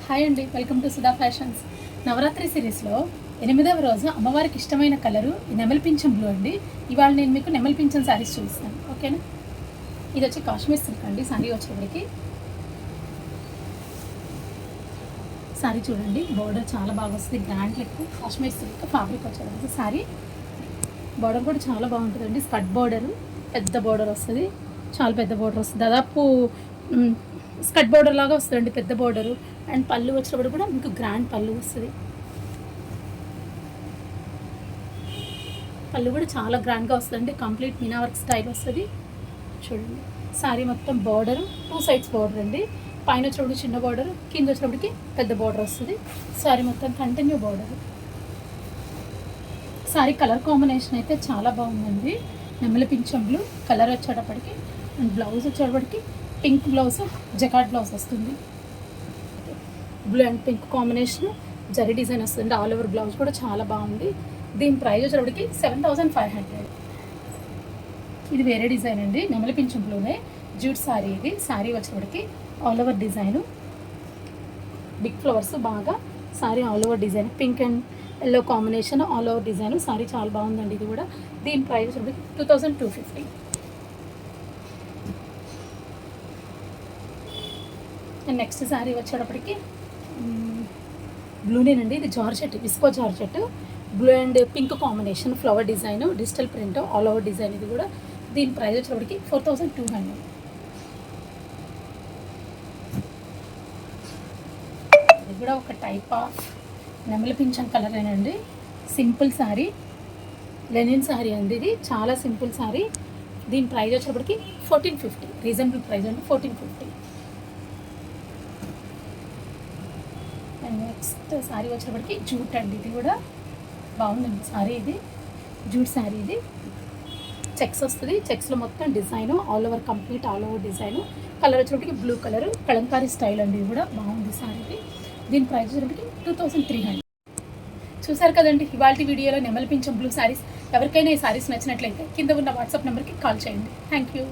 Hi అండి, welcome to Sudha fashions. Navratri సిరీస్లో 8వ రోజు అమ్మవారికి ఇష్టమైన కలరు నెమలి పింఛం బ్లూ అండి. ఇవాళ నేను మీకు నెమలి పింఛం శారీస్ చూపిస్తాను, ఓకేనా. ఇది వచ్చి కాశ్మీర్ సిల్క్ అండి. శారీ వచ్చేప్పటికి శారీ చూడండి, బోర్డర్ చాలా బాగా వస్తుంది. గ్రాండ్ లెక్ కాశ్మీర్ సిల్క్ ఫ్యాబ్రిక్ వచ్చేప్పటికి శారీ బోర్డర్ కూడా చాలా బాగుంటుందండి. స్కర్ట్ బోర్డరు పెద్ద బోర్డర్ వస్తుంది, చాలా పెద్ద బోర్డర్ వస్తుంది. దాదాపు స్కర్ట్ బోర్డర్ లాగా వస్తుందండి, పెద్ద బోర్డరు. అండ్ పళ్ళు వచ్చినప్పుడు కూడా మీకు గ్రాండ్ పళ్ళు వస్తుంది. పళ్ళు కూడా చాలా గ్రాండ్గా వస్తుందండి. కంప్లీట్ మీనా వర్క్ స్టైల్ వస్తుంది. చూడండి, శారీ మొత్తం బార్డరు 2 సైడ్స్ బార్డర్ అండి. పైన వచ్చినప్పుడు చిన్న బార్డర్, కింద వచ్చినప్పటికి పెద్ద బార్డర్ వస్తుంది. శారీ మొత్తం continue border. Sari colour combination అయితే చాలా బాగుందండి. నెమలి పింఛం బ్లూ కలర్ వచ్చేటప్పటికి, అండ్ బ్లౌజ్ వచ్చేటప్పటికి పింక్ బ్లౌజ్, జకాట్ బ్లౌజ్ వస్తుంది. Blue and pink combination zari design వస్తుంది. ఆల్ ఓవర్ బ్లౌజ్ కూడా చాలా బాగుంది. దీని ప్రైస్ వచ్చేటప్పటికి 7500. ఇది వేరే డిజైన్ అండి, నెమలి పింఛం బ్లూనే జూట్ శారీ. ఇది శారీ వచ్చేటప్పటికి all over design, big flowers బాగా. Sari all over design, pink and yellow combination all over design. Sari చాలా బాగుందండి. ఇది కూడా దీని ప్రైస్ వచ్చేటప్పటికి 2250. అండ్ నెక్స్ట్ శారీ వచ్చేటప్పటికి బ్లూనేనండి. ఇది georgette, visco georgette, blue and pink combination, flower design, digital print all over design. ఇది కూడా దీని ప్రైస్ వచ్చేటప్పటికి 4200. ఇది కూడా ఒక టైప్ ఆఫ్ నెమలి పింఛం కలరేనండి. సింపుల్ శారీ, లెనిన్ శారీ అండి. ఇది చాలా సింపుల్ శారీ. దీని ప్రైస్ వచ్చేటప్పటికి 1450. రీజనబుల్ ప్రైస్ అండి, 1450. అండ్ నెక్స్ట్ శారీ వచ్చేటప్పటికి జూట్ అండి. ఇది కూడా బాగుందండి శారీ. ఇది జూట్ శారీ. ఇది చెక్స్ వస్తుంది. చెక్స్లో మొత్తం design all over, complete all over design. Colour వచ్చేటప్పటికి బ్లూ కలర్, కలంకారీ స్టైల్ అండి. ఇది కూడా బాగుంది శారీది. దీని ప్రైస్ వచ్చేటప్పటికి 2300. చూసారు కదండి ఇవాళ వీడియోలో నెమలి పింఛం బ్లూ శారీస్. ఎవరికైనా ఈ శారీస్ నచ్చినట్లయితే కింద ఉన్న వాట్సాప్ నెంబర్కి కాల్ చేయండి. Thank you.